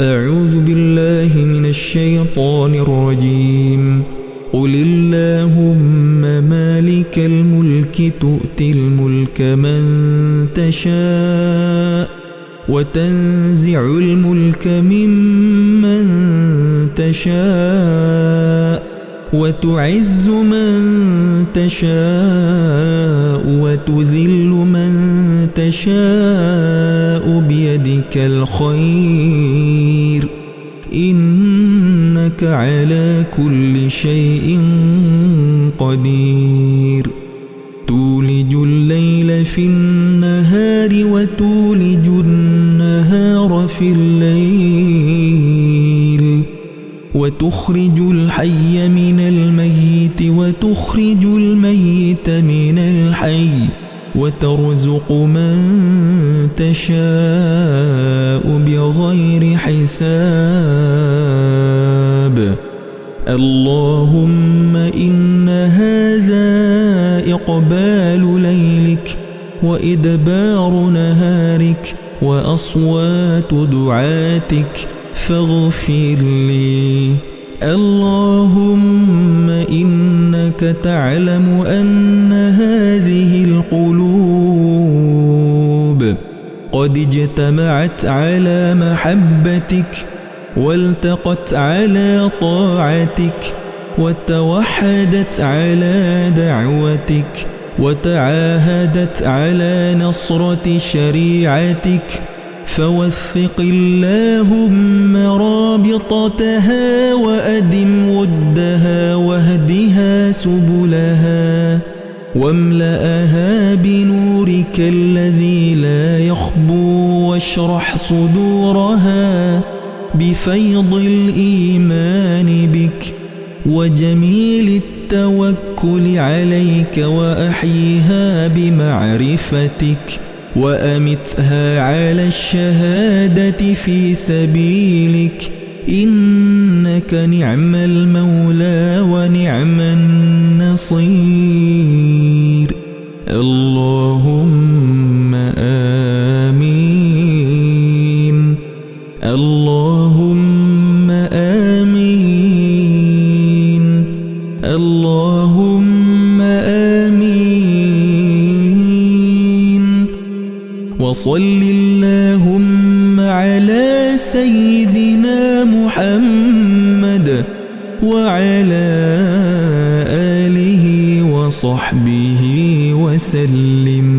أعوذ بالله من الشيطان الرجيم. قل اللهم مالك الملك تؤتي الملك من تشاء وتنزع الملك ممن تشاء وتعز من تشاء وتذل من تشاء بيدك الخير إنك على كل شيء قدير. تولج الليل في النهار وتولج النهار في الليل وتخرج الحي من الميت وتخرج الميت من الحي وترزق من تشاء بغير حساب. اللهم إن هذا إقبال ليلك وإدبار نهارك وأصوات دعاتك فاغفر لي. اللهم إنك تعلم أن هذه القلوب قد اجتمعت على محبتك والتقت على طاعتك وتوحدت على دعوتك وتعاهدت على نصرة شريعتك. فوثق اللهم رابطتها وأدم ودها واهدها سبلها واملأها بنورك الذي لا يخبو واشرح صدورها بفيض الإيمان بك وجميل التوكل عليك وأحيها بمعرفتك وأمتها على الشهادة في سبيلك إنك نعم المولى ونعم النصير. اللهم آمين. اللهم آمين. اللهم آمين. وصل اللهم على سيدنا محمد وعلى آله وصحبه وسلم.